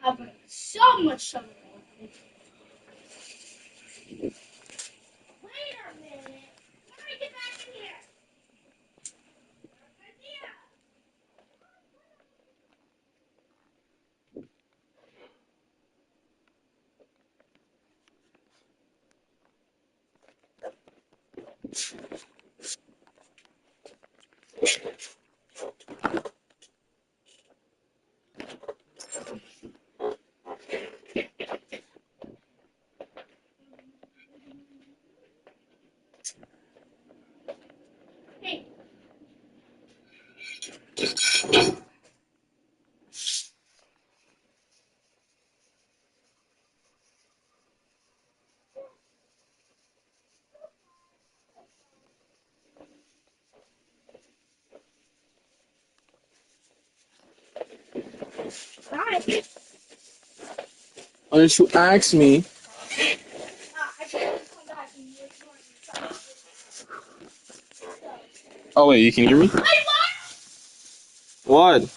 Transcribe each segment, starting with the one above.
Having so much fun. Wait a minute. When I get back in here. Hey. Bye. Why didn't you ask me? I can't come back and you're Oh wait, you can hear me? Hey, what? What?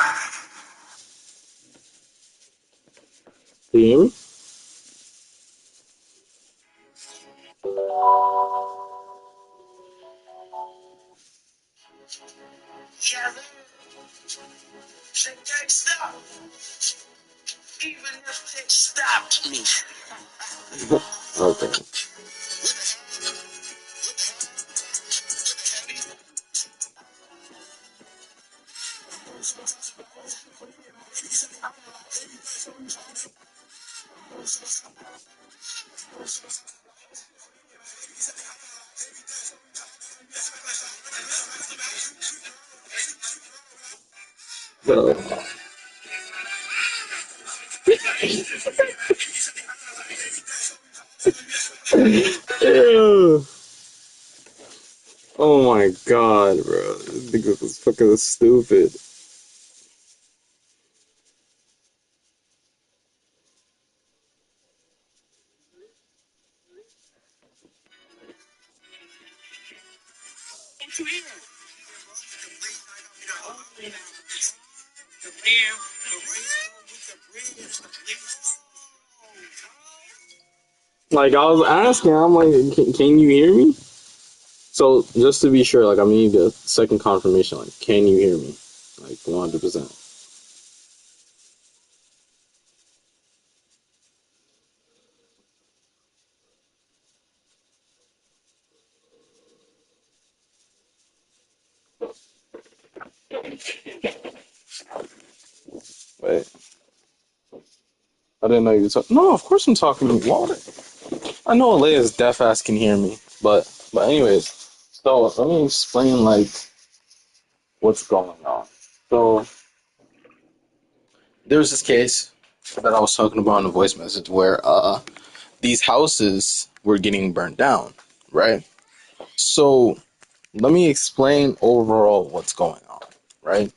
Can you hear me? Yeah, they can't stop. Even if they stopped me. Okay. So, ew. Oh my god, bro. This nigga was fucking stupid. Like, I was asking, I'm like, can you hear me? So, just to be sure, like, I need a second confirmation. Like, can you hear me? Like, 100%. Wait. I didn't know you were talking. No, of course I'm talking to you. Why would I know Alea's deaf ass can hear me. But anyways. So, let me explain, like, what's going on. So, there's this case that I was talking about in a voice message where these houses were getting burned down, right? So let me explain overall what's going on, right?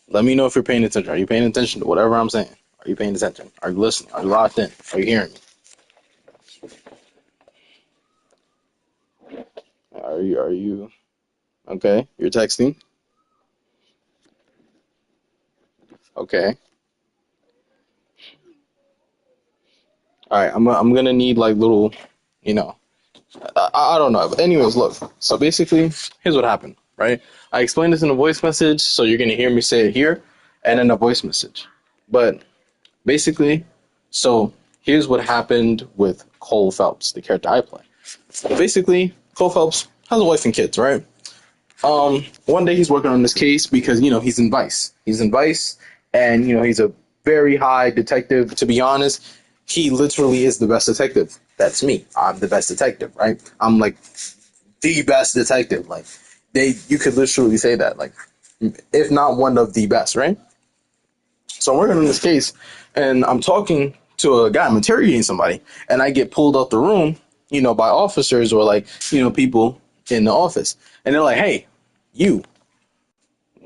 Let me know if you're paying attention. Are you paying attention to whatever I'm saying? Are you paying attention? Are you listening? Are you locked in? Are you hearing me? Are you okay? You're texting? Okay. All right, I'm gonna need like little, you know, I don't know. But anyways, look. So basically, here's what happened, right? I explained this in a voice message, so you're gonna hear me say it here, and in a voice message. But basically, so here's what happened with Cole Phelps, the character I play. Basically, Cole Phelps has a wife and kids, right? One day he's working on this case because he's in Vice. He's in Vice, and he's a very high detective. To be honest, he literally is the best detective. That's me. I'm the best detective, right? I'm like the best detective. Like you could literally say that, like, if not one of the best, right? So I'm working on this case, and I'm talking to a guy, I'm interrogating somebody, and I get pulled out the room, by officers or like, people in the office, and they're like, "Hey, you,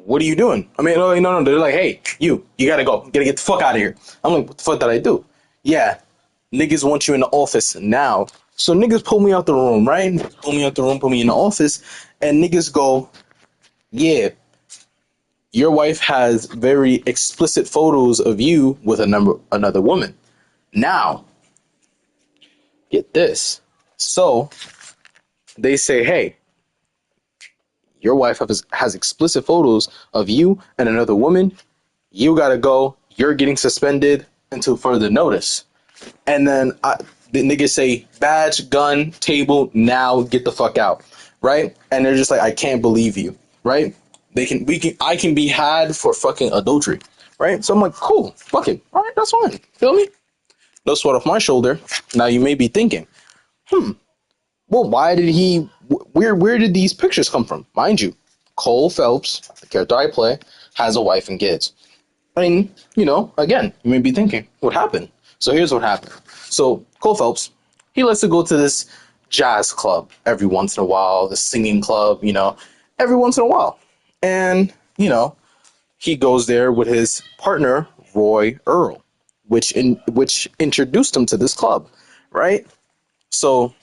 what are you doing?" I mean, oh, no, they're like, "Hey, you gotta go, gotta get the fuck out of here." I'm like, "What the fuck did I do?" Yeah, niggas want you in the office now. So niggas pull me out the room, right? Pull me out the room, put me in the office, and niggas go, "Yeah, your wife has very explicit photos of you with another woman." Now, get this. So they say, "Hey, your wife has explicit photos of you and another woman. You gotta go. You're getting suspended until further notice." And then the niggas say, "Badge, gun, table, now get the fuck out," right? And they're just like, "I can't believe you," right? I can be had for fucking adultery, right? So I'm like, "Cool, fuck it, all right, that's fine." Feel me? No sweat off my shoulder. Now you may be thinking, well, why did he? Where did these pictures come from? Mind you, Cole Phelps, the character I play, has a wife and kids. I mean, again, you may be thinking, what happened? So here's what happened. So Cole Phelps, he likes to go to this jazz club every once in a while, the singing club, every once in a while. And, he goes there with his partner, Roy Earl, which introduced him to this club, right? So,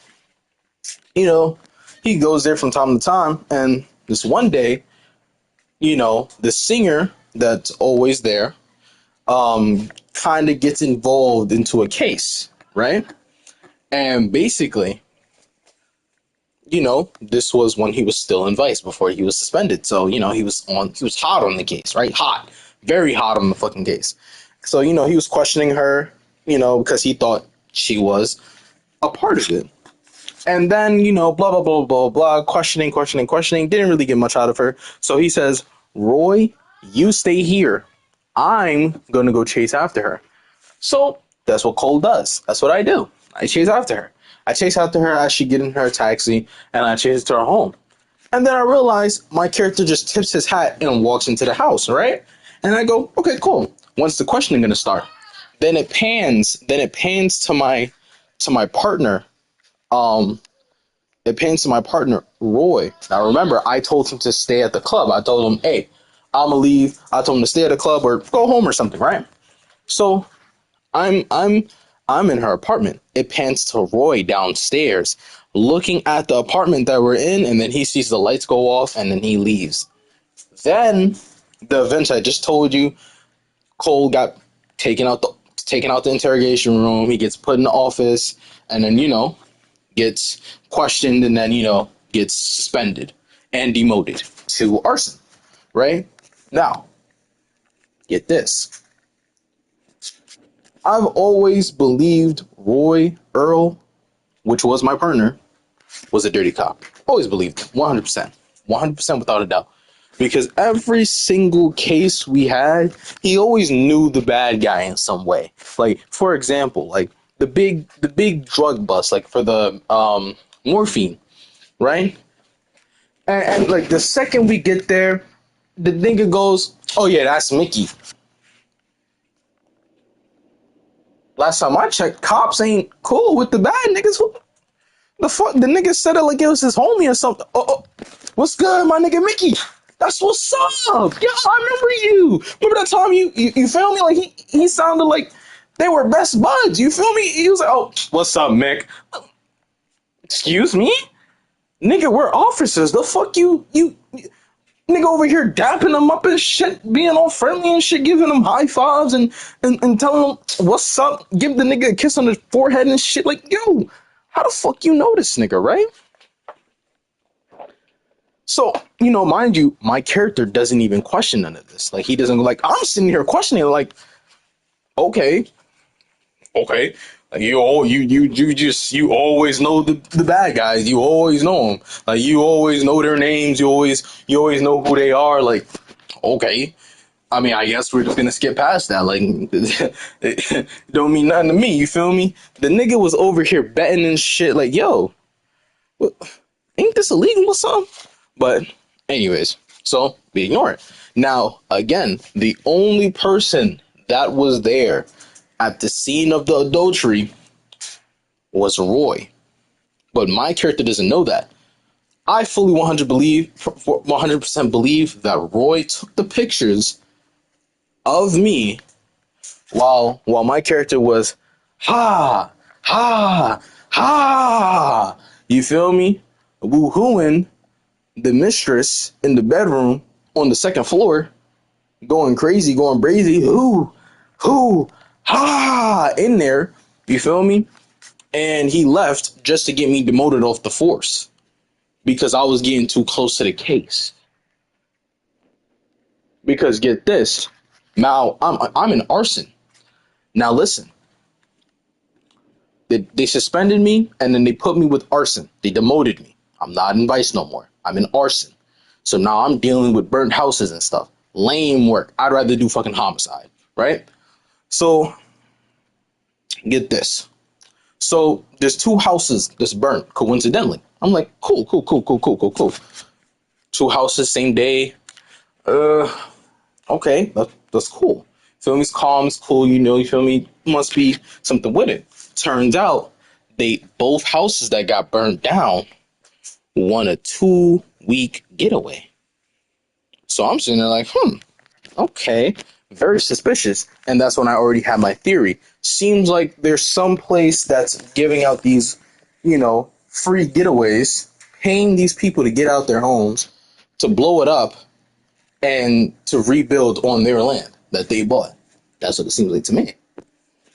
you know, he goes there from time to time, and this one day, the singer that's always there, kind of gets involved into a case, right? And basically, this was when he was still in Vice before he was suspended. So, he was hot on the case, right? Hot, very hot on the fucking case. So, he was questioning her, because he thought she was a part of it. And then, blah, blah, blah, blah, blah, questioning, didn't really get much out of her. So he says, "Roy, you stay here. I'm going to go chase after her." So that's what Cole does. That's what I do. I chase after her. I chase after her as she gets in her taxi, and I chase to her home. And then I realize my character just tips his hat and walks into the house, right? And I go, "Okay, cool. When's the questioning gonna start?" Then it pans. To my partner. Um, it pans to my partner Roy. Now remember, I told him to stay at the club. I told him, "Hey, I'm gonna leave." I told him to stay at the club or go home or something, right? So I'm I'm I'm in her apartment. It pans to Roy downstairs, looking at the apartment that we're in, and then he sees the lights go off, and then he leaves. Then the events I just told you, Cole got taken out the interrogation room. He gets put in the office, and then gets questioned, and then gets suspended and demoted to arson. Right now, get this. I've always believed Roy Earl, which was my partner, was a dirty cop. Always believed it, 100%. 100% without a doubt. Because every single case we had, he always knew the bad guy in some way. Like, for example, like the big drug bust, like for the morphine, right? And like the second we get there, the nigga goes, "Oh yeah, that's Mickey." Last time I checked, cops ain't cool with the bad niggas. Who the fuck? The nigga said it like it was his homie or something. Oh, what's good, my nigga Mickey? That's what's up. Yeah, I remember you. Remember that time you feel me? Like he sounded like they were best buds. You feel me? He was like, "Oh, what's up, Mick?" Excuse me, nigga. We're officers. The fuck you nigga over here dapping them up and shit, being all friendly and shit, giving them high fives and telling them what's up, give the nigga a kiss on the forehead and shit. Like, yo, how the fuck you know this nigga, right? So, mind you, my character doesn't even question none of this. Like, he doesn't like, I'm sitting here questioning, like, okay, okay. Like, you always know the bad guys. You always know them. Like, you always know their names. You always know who they are. Like, okay. I mean, I guess we're just gonna skip past that. Like, it don't mean nothing to me. You feel me? The nigga was over here betting and shit. Like, yo, what, ain't this illegal or something? But, anyways, so we ignore it. Now, again, the only person that was there at the scene of the adultery was Roy. But my character doesn't know that. I fully 100% believe that Roy took the pictures of me while my character was ha ha ha. You feel me? Woo-hooing the mistress in the bedroom on the second floor, going crazy, going brazy. Who, ha in there. You feel me? And he left just to get me demoted off the force because I was getting too close to the case. Because get this, now I'm in arson. Now listen, they suspended me and then they put me with arson. They demoted me. I'm not in vice no more. I'm in arson. So now I'm dealing with burnt houses and stuff. Lame work. I'd rather do fucking homicide, right? So get this. So there's two houses that's burnt coincidentally. I'm like, cool. Two houses same day. Okay, that's cool. Feel me? It's calm, it's cool, you feel me? Must be something with it. Turns out both houses that got burned down won a 2-week getaway. So I'm sitting there like, okay, very suspicious. And that's when I already had my theory. Seems like there's some place that's giving out these, free getaways, paying these people to get out their homes, to blow it up, and to rebuild on their land that they bought. That's what it seems like to me.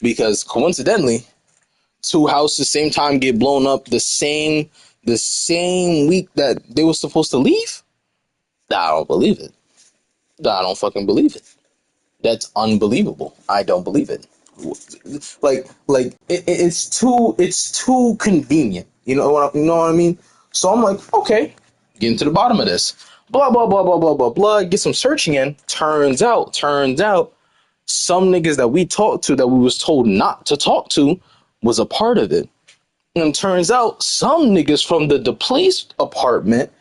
Because coincidentally, two houses same time get blown up the same week that they were supposed to leave. I don't believe it. I don't fucking believe it. That's unbelievable. I don't believe it. It's too convenient. You know what I mean? So I'm like, okay, getting to the bottom of this. Blah blah blah blah blah blah blah. Get some searching in. Turns out, some niggas that we talked to that we was told not to talk to was a part of it. And turns out some niggas from the police apartment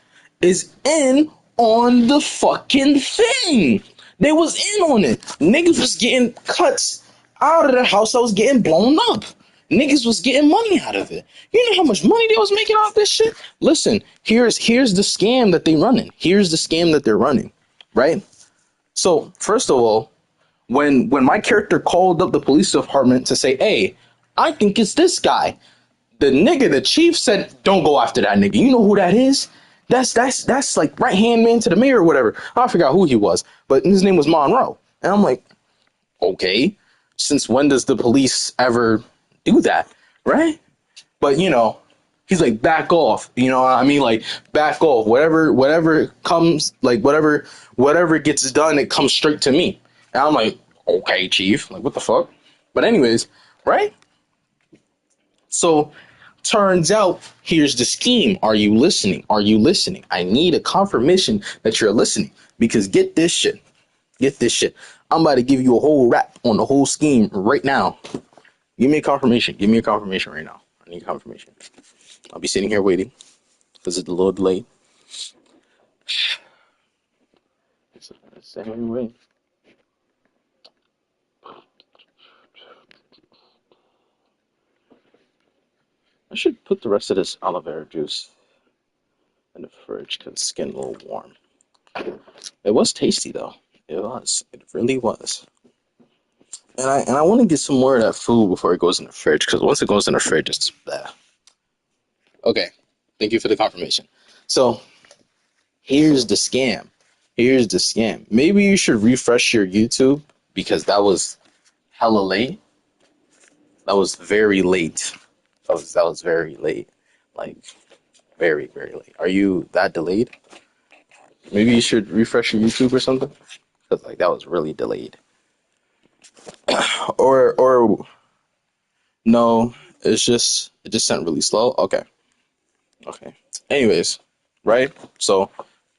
is in on the fucking thing. They was in on it. Niggas was getting cuts out of the house that was getting blown up. Niggas was getting money out of it. You know how much money they was making off this shit? Listen, here's the scam that they running. Here's the scam that they're running, right? So first of all, when my character called up the police department to say, "Hey, I think it's this guy," the chief said, "Don't go after that nigga. You know who that is? That's like right hand man to the mayor or whatever." I forgot who he was, but his name was Monroe. And I'm like, okay, since when does the police ever do that, right? But he's like, back off. You know what I mean? Like, back off. Whatever comes, like whatever gets done, it comes straight to me. And I'm like, okay, chief. Like, what the fuck? But anyways, right? So turns out, here's the scheme. Are you listening? Are you listening? I need a confirmation that you're listening. Because get this shit. Get this shit. I'm about to give you a whole rap on the whole scheme right now. Give me a confirmation. Give me a confirmation right now. I need confirmation. I'll be sitting here waiting because it's a little delayed. Same way. I should put the rest of this aloe vera juice in the fridge because it's getting a little warm. It was tasty though. It was. It really was. And I want to get some more of that food before it goes in the fridge because once it goes in the fridge, it's bad. Okay. Thank you for the confirmation. So here's the scam. Here's the scam. Maybe you should refresh your YouTube because that was hella late. That was very late. That was very late. Like very, very late. Are you that delayed? Maybe you should refresh your YouTube or something. Cause like that was really delayed. Or no, it just sent really slow. Okay. Okay. Anyways, right? So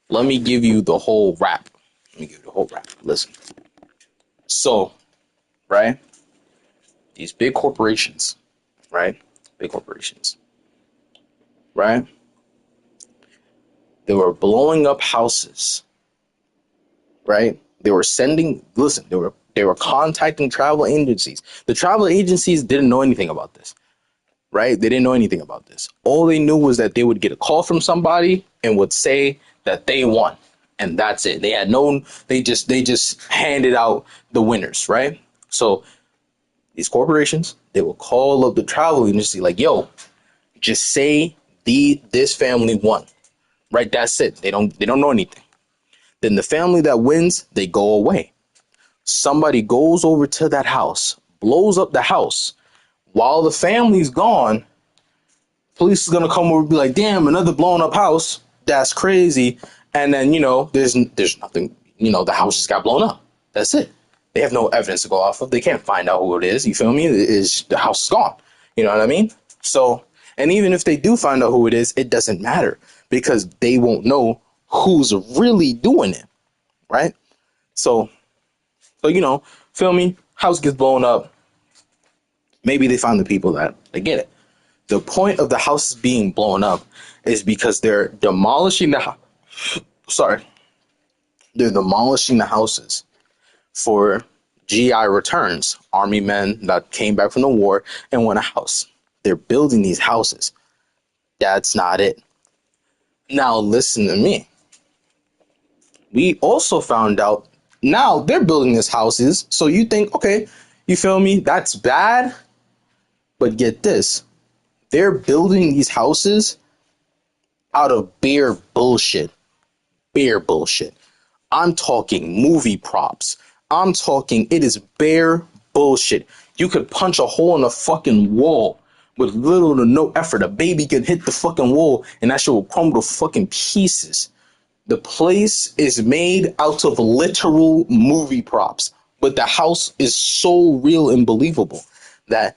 let me give you the whole rap. Let me give you the whole rap. Listen. So, right? These big corporations, right? Big corporations, right? They were blowing up houses, right? They were sending, listen, they were contacting travel agencies. The travel agencies didn't know anything about this, right? They didn't know anything about this. All they knew was that they would get a call from somebody and would say that they won. And that's it. They had known, they just handed out the winners, right? So these corporations, they will call up the travel agency like, yo, just say this family won. Right? That's it. They don't know anything. Then the family that wins, they go away. Somebody goes over to that house, blows up the house. While the family's gone, police is gonna come over and be like, damn, another blown up house. That's crazy. And then, there's nothing, the house just got blown up. That's it. They have no evidence to go off of. They can't find out who it is. You feel me? The house is gone. You know what I mean? So, and even if they do find out who it is, it doesn't matter because they won't know who's really doing it. Right? So, feel me? House gets blown up. Maybe they find the people that they get it. The point of the houses being blown up is because they're demolishing sorry, they're demolishing the houses for GI returns, army men that came back from the war and want a house. They're building these houses. That's not it. Now listen to me. We also found out now they're building these houses. So you think, okay, you feel me? That's bad. But get this. They're building these houses out of bare bullshit. Bare bullshit. I'm talking movie props. I'm talking it is bare bullshit. You could punch a hole in a fucking wall with little to no effort. A baby could hit the fucking wall and that shit will crumble to fucking pieces. The place is made out of literal movie props, but the house is so real and believable that,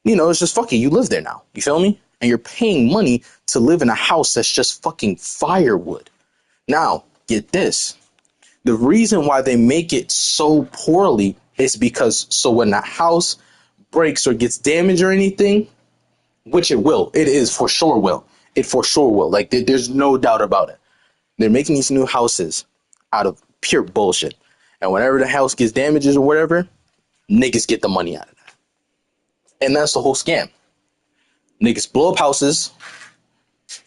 it's just fucking, you live there now. You feel me? And you're paying money to live in a house that's just fucking firewood. Now, get this. The reason why they make it so poorly is because so when the house breaks or gets damaged or anything, which it will, it is for sure will. It for sure will. Like there's no doubt about it. They're making these new houses out of pure bullshit. And whenever the house gets damaged or whatever, niggas get the money out of that. And that's the whole scam. Niggas blow up houses,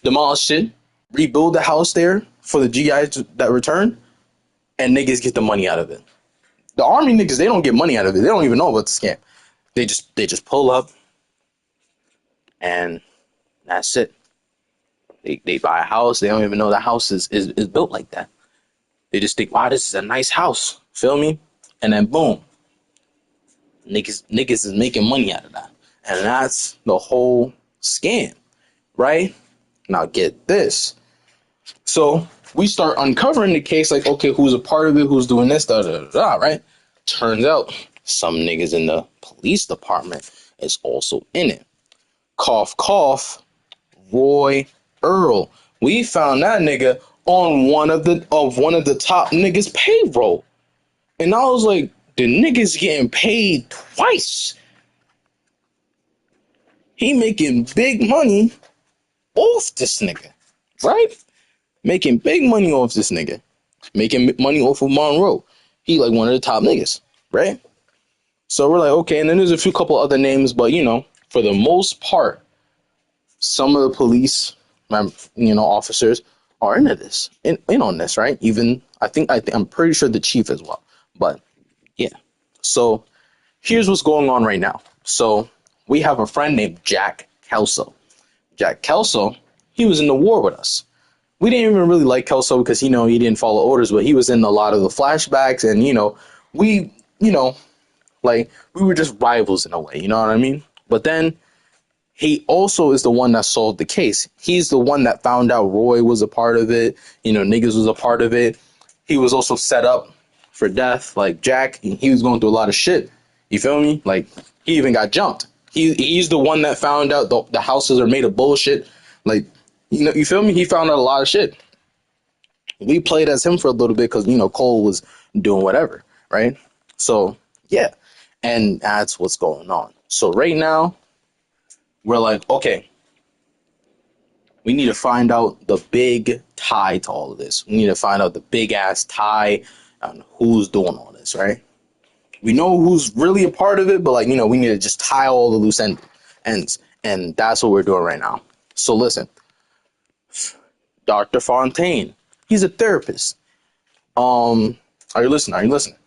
demolish it, rebuild the house there for the GIs that return, and niggas get the money out of it. The army niggas, they don't get money out of it. They don't even know about the scam. They just pull up and that's it. They buy a house. They don't even know the house is built like that. They just think, wow, this is a nice house. Feel me? And then boom. Niggas is making money out of that. And that's the whole scam. Right? Now get this. So we start uncovering the case like, okay, who's a part of it? Who's doing this? Da, da, da, da, right? Turns out some niggas in the police department is also in it. Cough, cough, Roy Earl. We found that nigga on one of the top niggas' payroll. And I was like, the nigga's getting paid twice. He making big money off this nigga. Right? Making big money off this nigga. Making money off of Monroe. He like one of the top niggas. Right? So we're like, okay, and then there's a few couple other names, but for the most part, some of the police, officers are into this, in on this, right? Even I'm pretty sure the chief as well. But yeah, so here's what's going on right now. So we have a friend named Jack Kelso. Jack Kelso, he was in the war with us. We didn't even really like Kelso because he didn't follow orders, but he was in a lot of the flashbacks, and we like we were just rivals in a way, you know what I mean? But then he also is the one that solved the case. He's the one that found out Roy was a part of it. Niggas was a part of it. He was also set up for death. Like Jack, he was going through a lot of shit. You feel me? Like he even got jumped. He's the one that found out the houses are made of bullshit. Like, you feel me? He found out a lot of shit. We played as him for a little bit because, Cole was doing whatever, right? So, yeah. And that's what's going on. So right now, we're like, okay, we need to find out the big tie to all of this. We need to find out the big ass tie on who's doing all this, right? We know who's really a part of it, but like, we need to just tie all the loose ends. And that's what we're doing right now. So listen, Dr. Fontaine, he's a therapist. Are you listening? Are you listening?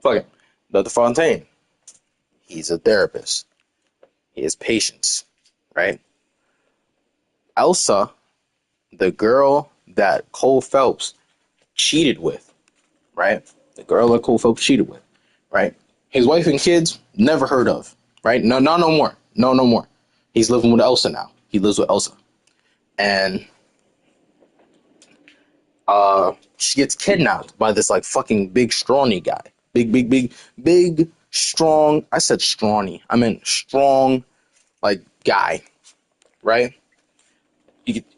Fuck it. Dr. Fontaine, he's a therapist. He has patience, right? Elsa, the girl that Cole Phelps cheated with, right? The girl that Cole Phelps cheated with, right? His wife and kids, never heard of, right? No, no more. No more. He's living with Elsa now. He lives with Elsa. And she gets kidnapped by this like fucking big strawny guy. Big, strong. I said strawny. I meant strong, like, guy, right?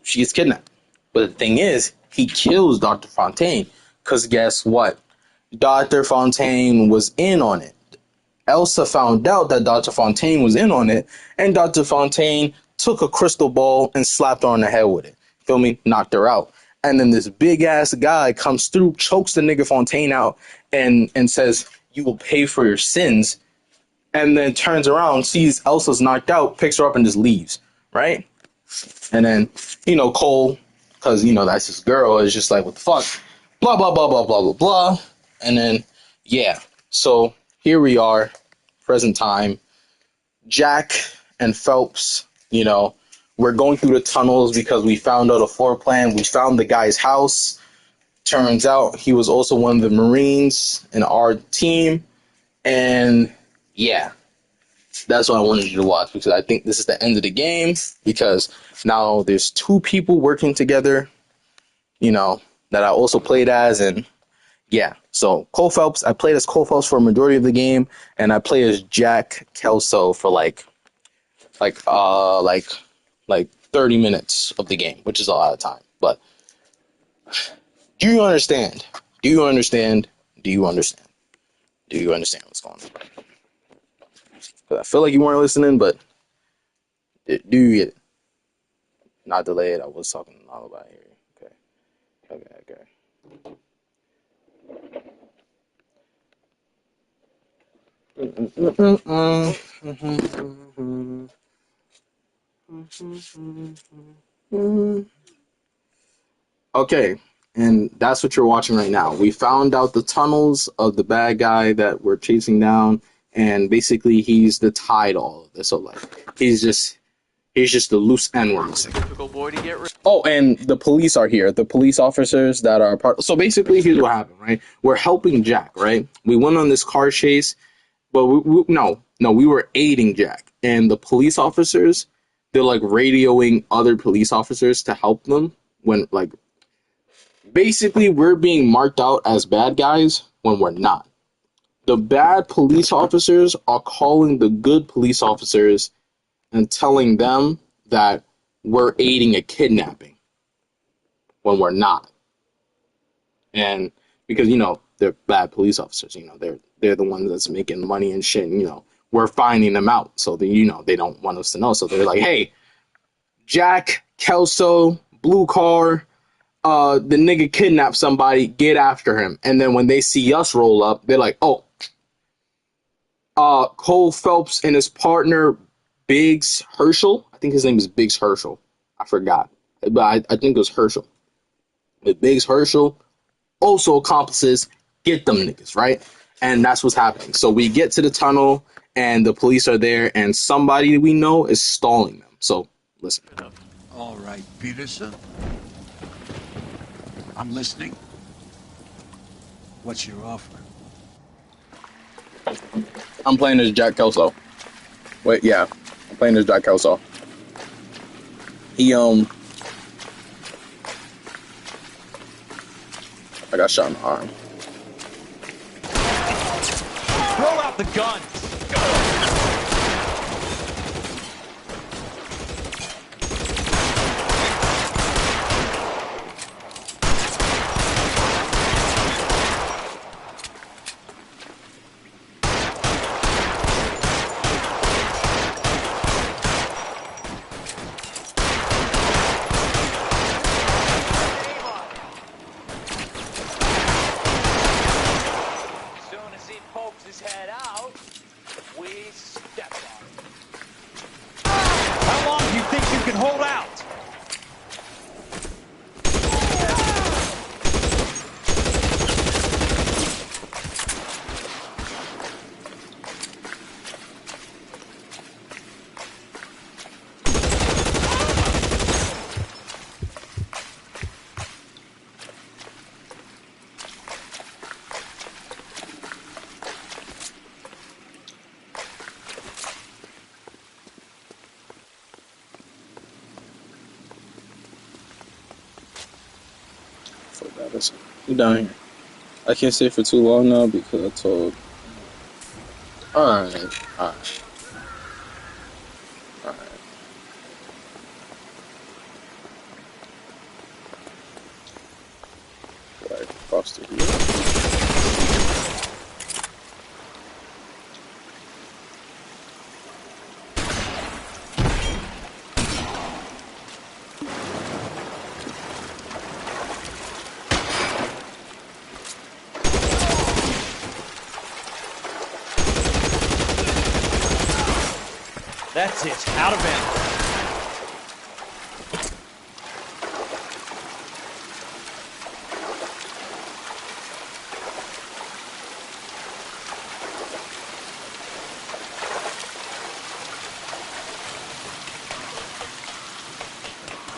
She gets kidnapped. But the thing is, he kills Dr. Fontaine because guess what? Dr. Fontaine was in on it. Elsa found out that Dr. Fontaine was in on it, and Dr. Fontaine took a crystal ball and slapped her on the head with it. Feel me? Knocked her out. And then this big ass guy comes through, chokes the nigga Fontaine out, and says, "You will pay for your sins." And then turns around, sees Elsa's knocked out, picks her up, and just leaves. Right? And then, Cole, because, that's his girl, is just like, what the fuck? Blah, blah, blah, blah, blah, blah, blah. And then, yeah. So here we are, present time. Jack and Phelps, we're going through the tunnels because we found out a floor plan. We found the guy's house. Turns out he was also one of the Marines in our team. And yeah, that's what I wanted you to watch because I think this is the end of the game because now there's two people working together, that I also played as. And yeah, so Cole Phelps, I played as Cole Phelps for a majority of the game, and I played as Jack Kelso for like 30 minutes of the game, which is a lot of time. But do you understand? Do you understand? Do you understand? Do you understand what's going on? Because I feel like you weren't listening, but do you get it? Not delayed. I was talking a lot about here. Okay. Okay, and that's what you're watching right now. We found out the tunnels of the bad guy that we're chasing down, and basically he's the tie to all of this. So like, he's just the loose end we're missing. Typical boy to get rid. Oh, and the police are here. The police officers that are part. So basically, here's what happened, right? We're helping Jack, right? We went on this car chase, but we were aiding Jack, and the police officers, they're like radioing other police officers to help them when like. Basically, we're being marked out as bad guys when we're not. The bad police officers are calling the good police officers and telling them that we're aiding a kidnapping when we're not. And because, they're bad police officers, they're the ones that's making money and shit, and, we're finding them out. So, they don't want us to know. So they're like, hey, Jack, Kelso, blue car, the nigga kidnapped somebody, get after him. And then when they see us roll up, they're like, oh, Cole Phelps and his partner, Biggs Herschel. I think his name is Biggs Herschel. I forgot. But I think it was Herschel. With Biggs Herschel, also accomplices, get them niggas, right? And that's what's happening. So we get to the tunnel, and the police are there, and somebody we know is stalling them. So, listen. All right, Peterson. I'm listening. What's your offer? I'm playing as Jack Kelso. Wait, yeah. I'm playing as Jack Kelso. He, I got shot in the arm. Throw out the gun. Listen, we down here. I can't stay for too long now because I told. Alright, alright, alright. Right across the hill. That's it. Out of ammo.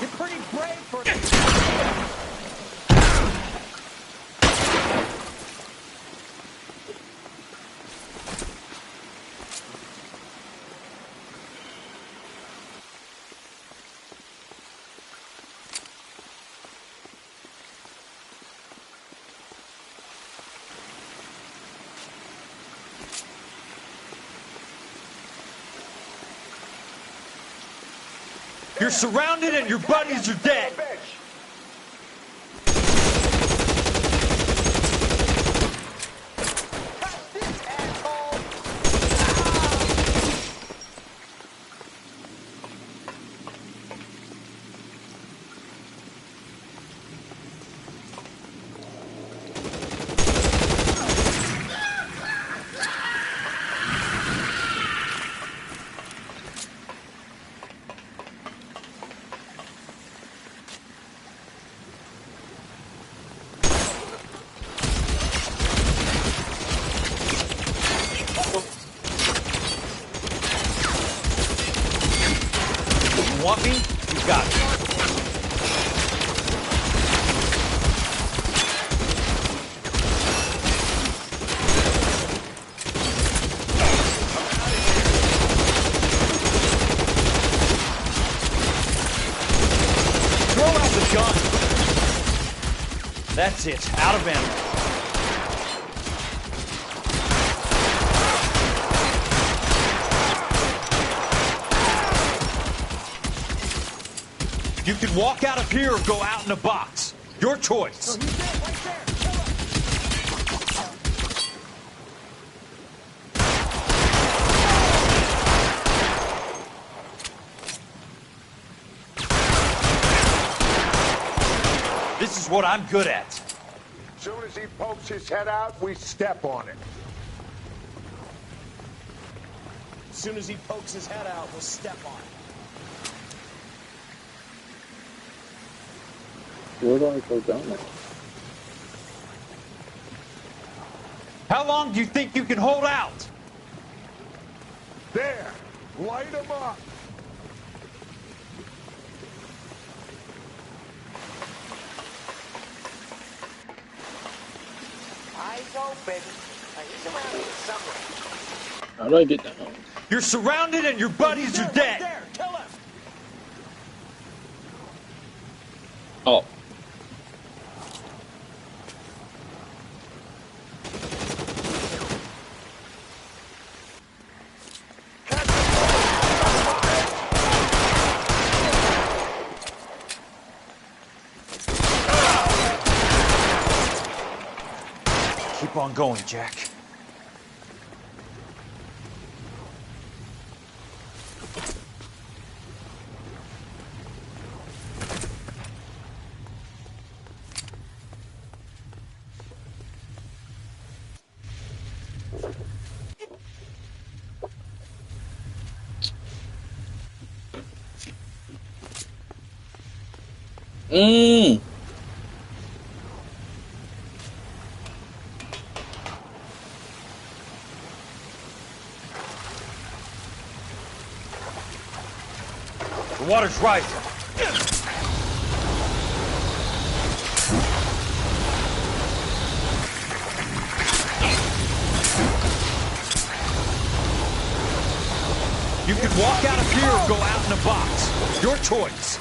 You're pretty brave for You're surrounded and your buddies are dead. You want me? You got it. Throw out the gun. That's it. Out of ammo. You can walk out of here or go out in a box. Your choice. This is what I'm good at. As soon as he pokes his head out, we step on it. As soon as he pokes his head out, we'll step on it. Where do I go down there? How long do you think you can hold out? There! Light him up! Eyes open. He's around here somewhere. How do I get down? You're surrounded and your buddies are dead. There, kill him. Oh. Keep on going, Jack. Mmm. The water's rising. You can walk out of here or go out in a box. Your choice.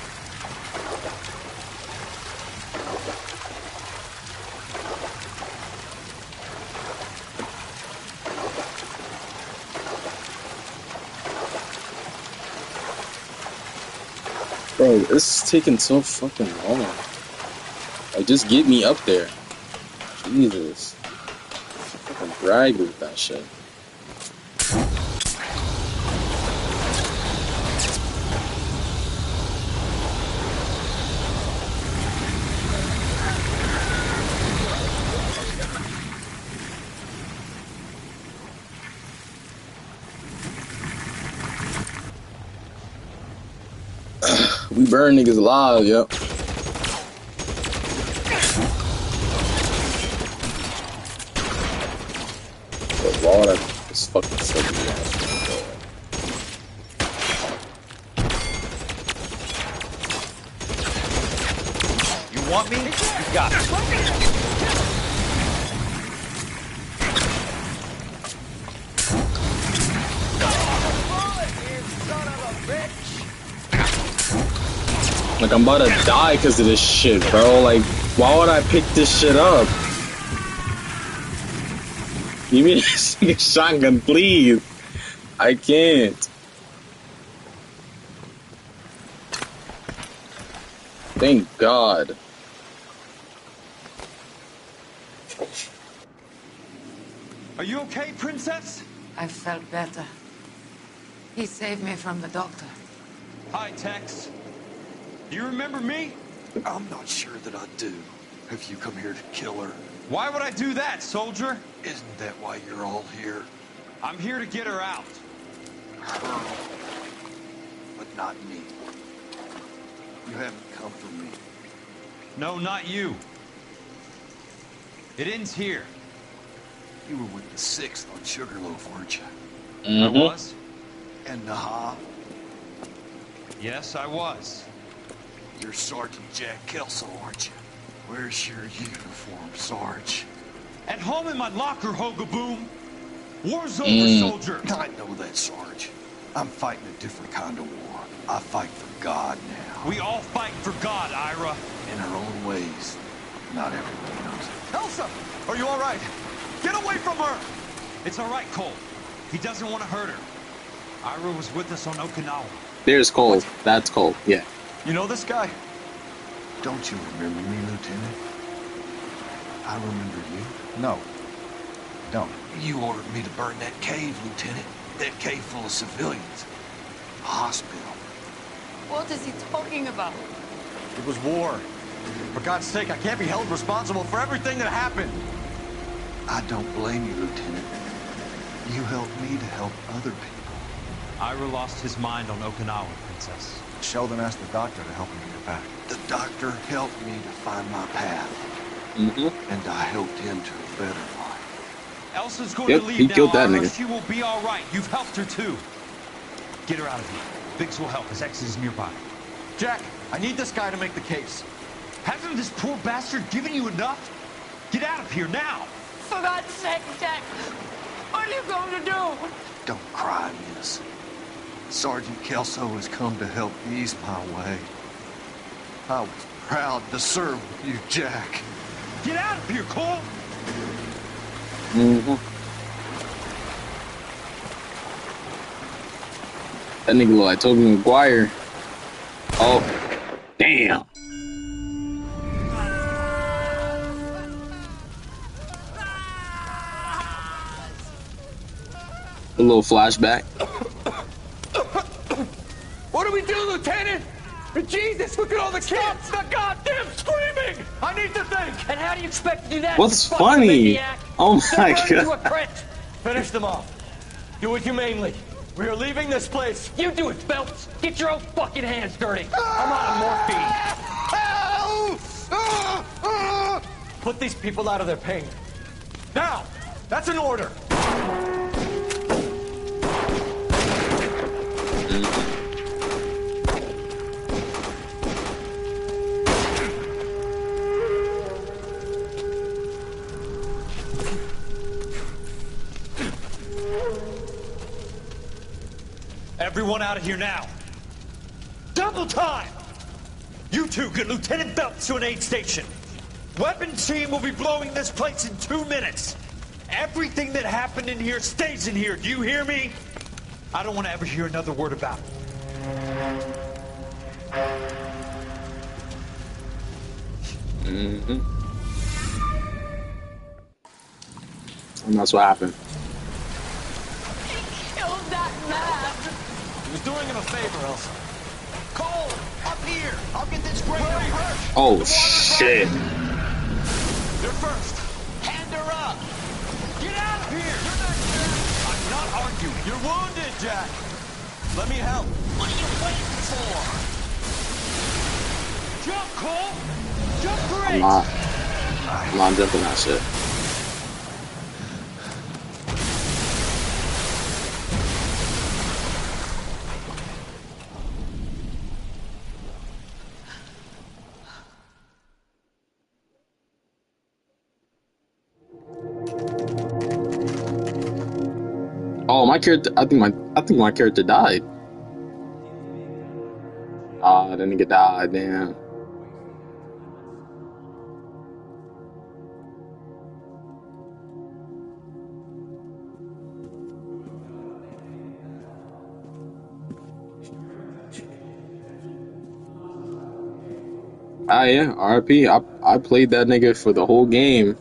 Bro, this is taking so fucking long. Like, just get me up there. Jesus. Fucking brag with that shit. We burn niggas alive, yep. But Lord, this fucking slippery ass. You want me? You got it. Like, I'm about to die because of this shit, bro. Like, why would I pick this shit up? Give me a shotgun, please. I can't. Thank God. Are you okay, Princess? I felt better. He saved me from the doctor. Hi, Tex. Do you remember me? I'm not sure that I do. Have you come here to kill her? Why would I do that, soldier? Isn't that why you're all here? I'm here to get her out. Her. But not me. You haven't come for me. No, not you. It ends here. You were with the 6th on Sugarloaf, weren't you? I was? And Naha? Yes, I was. You're Sergeant Jack Kelso, aren't you? Where's your uniform, Sarge? At home in my locker, Hogaboom. War's over, soldier. I know that, Sarge. I'm fighting a different kind of war. I fight for God now. We all fight for God, Ira. In our own ways. Not everybody knows it. Elsa, are you all right? Get away from her! It's all right, Cole. He doesn't want to hurt her. Ira was with us on Okinawa. There's Cole. That's Cole. Yeah. You know this guy? Don't you remember me, Lieutenant? I remember you. No. Don't. You ordered me to burn that cave, Lieutenant. That cave full of civilians. A hospital. What is he talking about? It was war. For God's sake, I can't be held responsible for everything that happened. I don't blame you, Lieutenant. You helped me to help other people. Ira lost his mind on Okinawa, Princess. Sheldon asked the doctor to help him get back. The doctor helped me to find my path. And I helped him to a better life. Elsa's going Yep, to leave he now, killed that Ira. nigga. She will be all right. You've helped her, too. Get her out of here. Biggs will help. His ex is nearby. Jack, I need this guy to make the case. Hasn't this poor bastard given you enough? Get out of here now! For God's sake, Jack! What are you going to do? Don't cry, miss. Sergeant Kelso has come to help ease my way. I was proud to serve with you, Jack. Get out of here, Cole! That nigga look like Tobey Maguire. Oh, damn. A little flashback. What do we do, Lieutenant? Jesus, look at all the kids! Stop the goddamn screaming! I need to think! And how do you expect to do that? What's you fucking funny? maniac? Oh my Step right into a God. trench. Finish them off. Do it humanely. We are leaving this place. You do it, Phelps. Get your own fucking hands dirty. I'm out of morphine. Put these people out of their pain. Now! That's an order! Everyone out of here now. Double time! You two get Lieutenant Phelps to an aid station. Weapon team will be blowing this place in 2 minutes. Everything that happened in here stays in here. Do you hear me? I don't want to ever hear another word about it. Mm-hmm. And that's what happened. Killed that man. He was doing him a favor, Elsa. Cole, up here. I'll get this great hurt. Oh, shit. You're first. Hand her up. Get out of here. You're not Jack. I'm not arguing. You're wounded, Jack. Let me help. What are you waiting for? Jump, Cole. Jump great. I'm not jumping that shit. Oh, my character. I think my character died. Ah, that nigga died. Damn. Ah, yeah. RIP. I played that nigga for the whole game.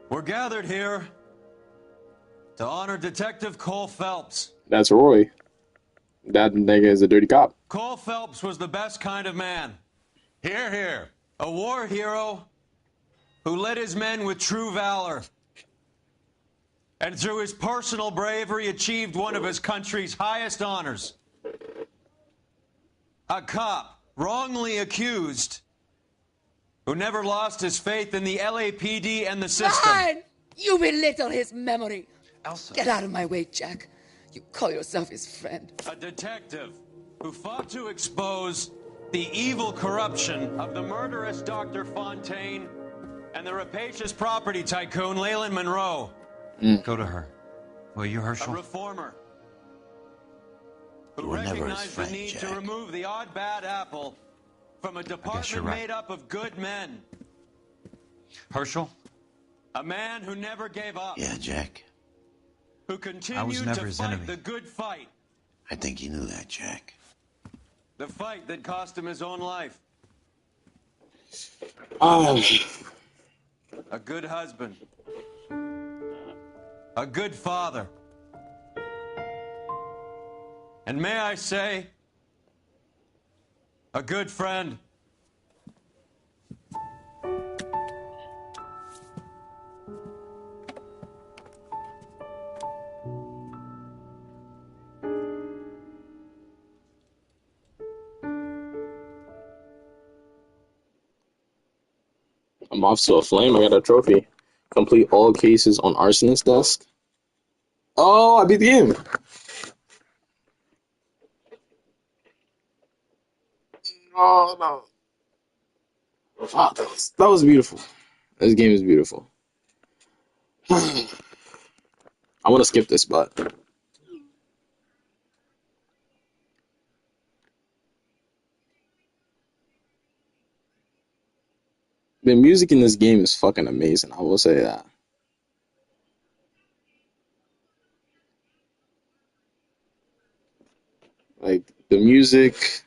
We're gathered here to honor Detective Cole Phelps. That's Roy. That nigga is a dirty cop. Cole Phelps was the best kind of man. Hear, hear. A war hero who led his men with true valor. And through his personal bravery achieved one of his country's highest honors. A cop wrongly accused who never lost his faith in the LAPD and the system. Fine! You belittle his memory. Elsa. Get out of my way, Jack. You call yourself his friend. A detective who fought to expose the evil corruption of the murderous Dr. Fontaine and the rapacious property tycoon Leyland Monroe. Go to her. Will you, A Herschel? reformer who You were never his recognized friend, the need to Jack. remove the odd bad apple from a department you're right. made up of good men. Herschel? A man who never gave up. Yeah, Jack. Who continued never to his fight enemy. the good fight. I think you knew that, Jack. The fight that cost him his own life. Oh, A good husband. A good father. And may I say, a good friend. I'm off to a flame. I got a trophy. Complete all cases on arsonist desk. Oh, I beat the game. Oh no. Oh, that was beautiful. This game is beautiful. I want to skip this, but the music in this game is fucking amazing. I will say that. Like the music,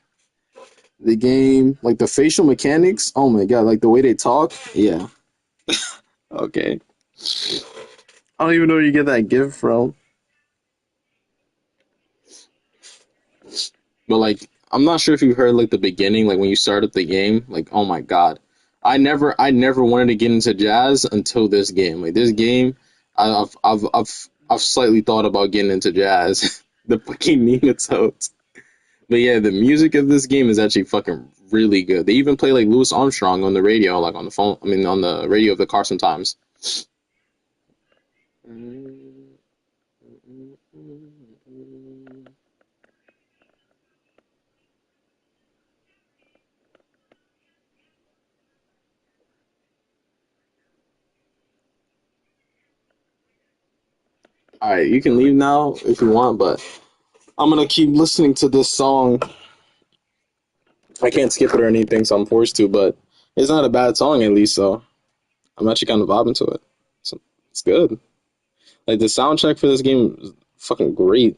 the game, like the facial mechanics. Oh my god, like the way they talk. Yeah. Okay. I don't even know where you get that gift from. But like, I'm not sure if you heard like the beginning, like when you start up the game. Like, oh my god, I never wanted to get into jazz until this game. Like this game, I've slightly thought about getting into jazz. The fucking nematodes. But yeah, the music of this game is actually fucking really good. They even play like Louis Armstrong on the radio, like on the phone. I mean, on the radio of the car sometimes. All right, you can leave now if you want, but I'm gonna keep listening to this song. I can't skip it or anything, so I'm forced to. But it's not a bad song, at least. So I'm actually kind of vibing to it. So it's good. Like the soundtrack for this game is fucking great.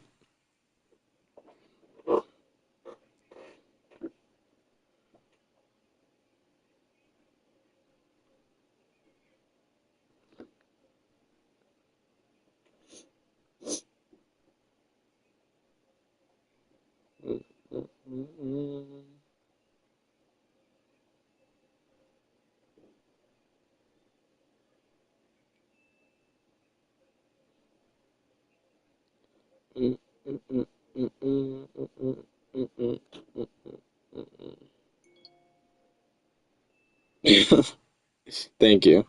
Thank you.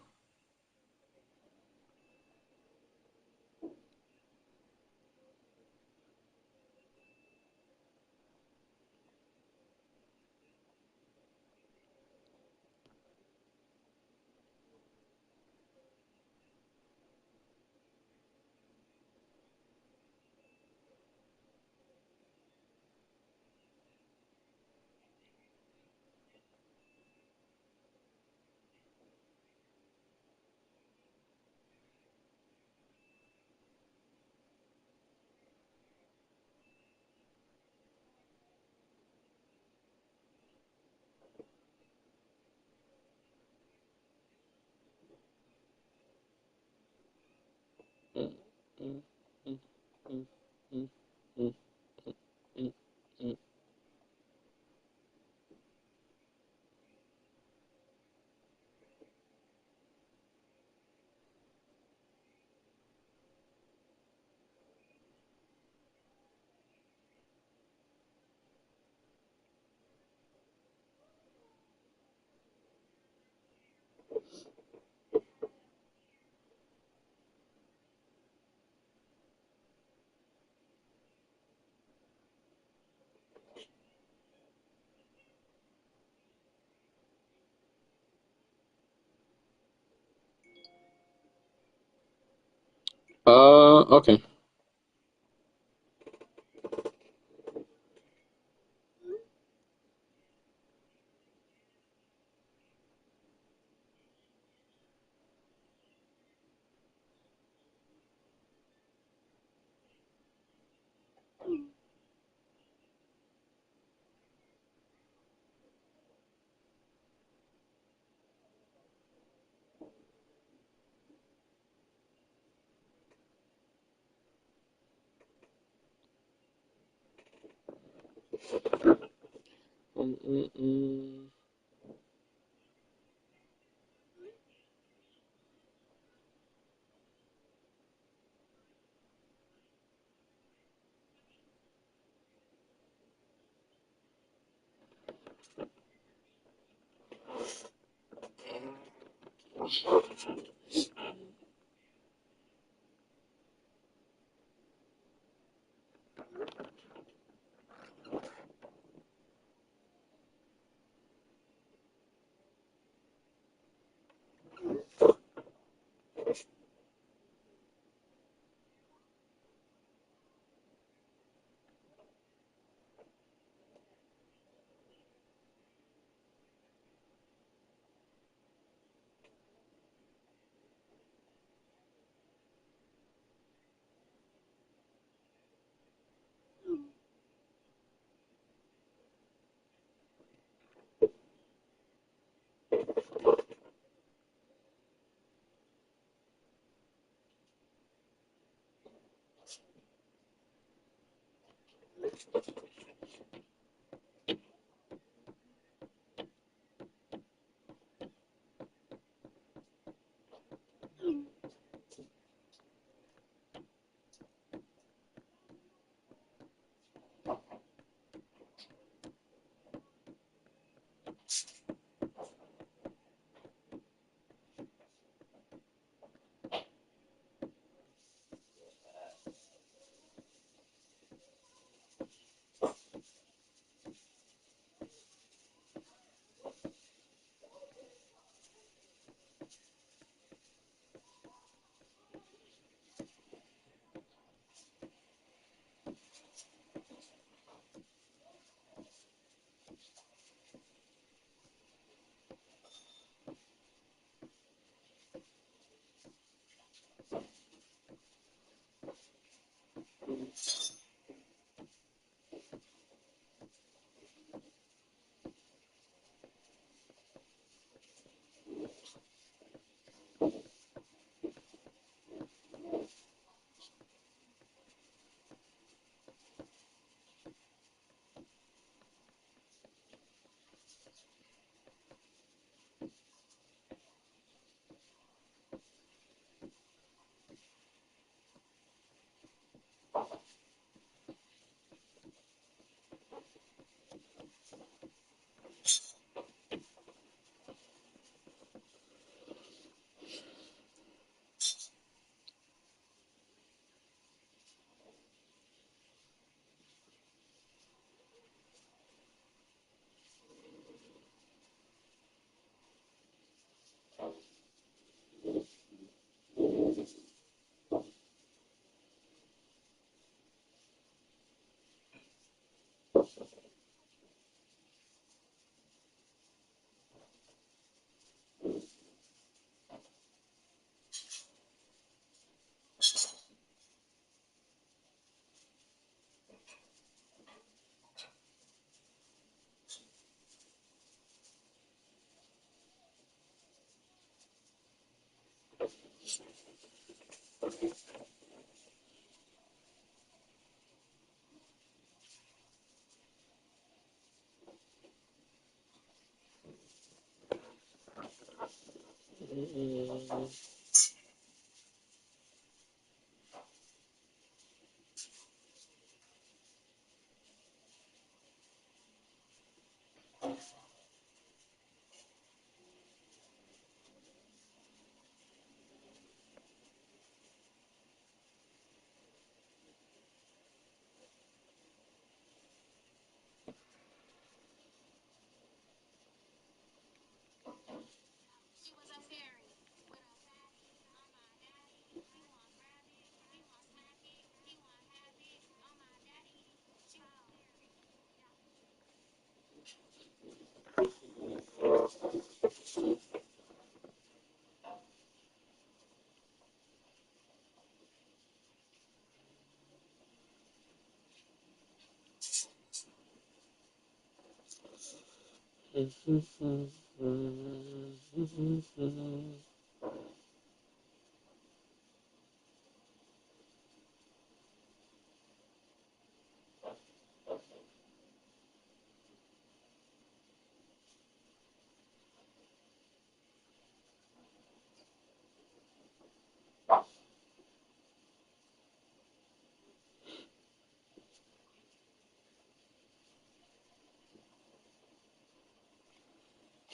Okay.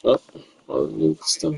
Oh, all the new stuff.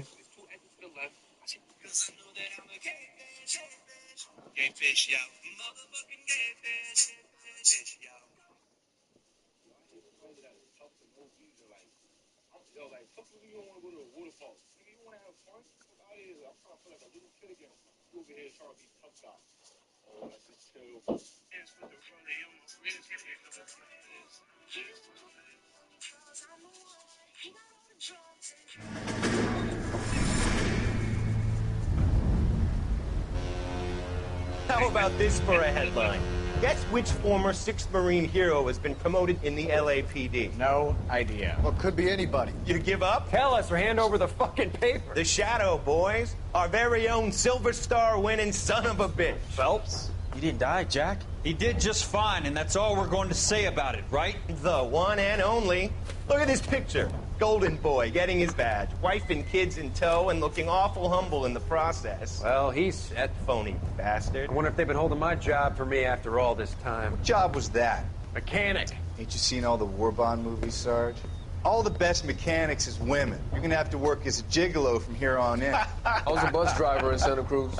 How about this for a headline? Guess which former 6th Marine hero has been promoted in the LAPD? No idea. Well, could be anybody. You give up? Tell us or hand over the fucking paper. The Shadow, boys. Our very own Silver Star winning son of a bitch. Phelps? He didn't die, Jack. He did just fine, and that's all we're going to say about it, right? The one and only. Look at this picture. Golden boy getting his badge, wife and kids in tow, and looking awful humble in the process. Well, he's set. Phony bastard. I wonder if they've been holding my job for me after all this time. What job was that? Mechanic. Ain't you seen all the war bond movies, Sarge? All the best mechanics is women. You're gonna have to work as a gigolo from here on in. I was a bus driver in Santa Cruz.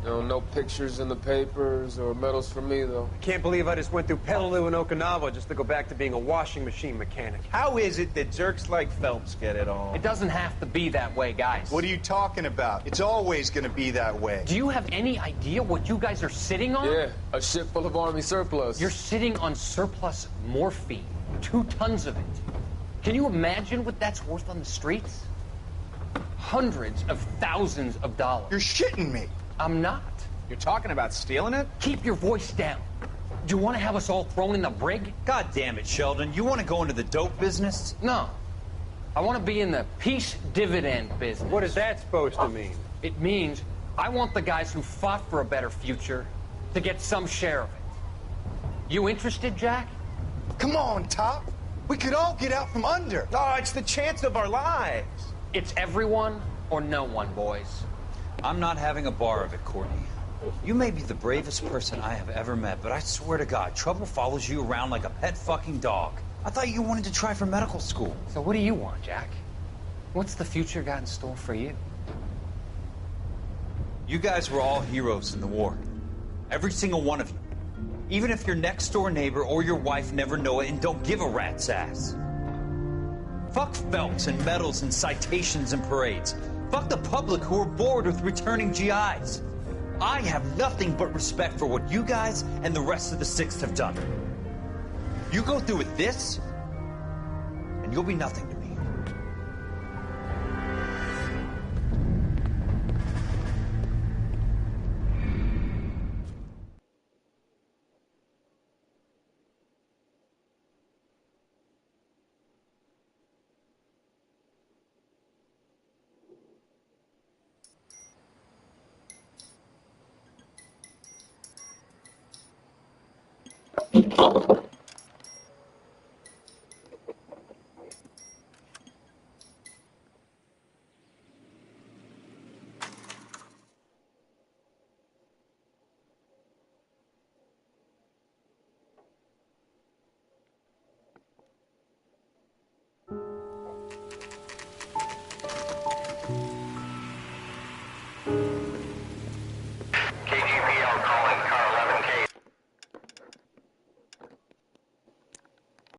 You know, no pictures in the papers or medals for me, though. I can't believe I just went through Peleliu and Okinawa just to go back to being a washing machine mechanic. How is it that jerks like Phelps get it all? It doesn't have to be that way, guys. What are you talking about? It's always gonna be that way. Do you have any idea what you guys are sitting on? Yeah, a ship full of Army surplus. You're sitting on surplus morphine. 2 tons of it. Can you imagine what that's worth on the streets? Hundreds of thousands of dollars. You're shitting me. I'm not. You're talking about stealing it? Keep your voice down. Do you want to have us all thrown in the brig? God damn it, Sheldon. You want to go into the dope business? No. I want to be in the peace dividend business. What is that supposed to mean? It means I want the guys who fought for a better future to get some share of it. You interested, Jack? Come on, Top. We could all get out from under. Oh, it's the chance of our lives. It's everyone or no one, boys. I'm not having a bar of it, Courtney. You may be the bravest person I have ever met, but I swear to God, trouble follows you around like a pet fucking dog. I thought you wanted to try for medical school. So what do you want, Jack? What's the future got in store for you? You guys were all heroes in the war. Every single one of you. Even if your next door neighbor or your wife never know it and don't give a rat's ass. Fuck Phelps and medals and citations and parades. Fuck the public who are bored with returning GIs. I have nothing but respect for what you guys and the rest of the Sixth have done. You go through with this, and you'll be nothing to me.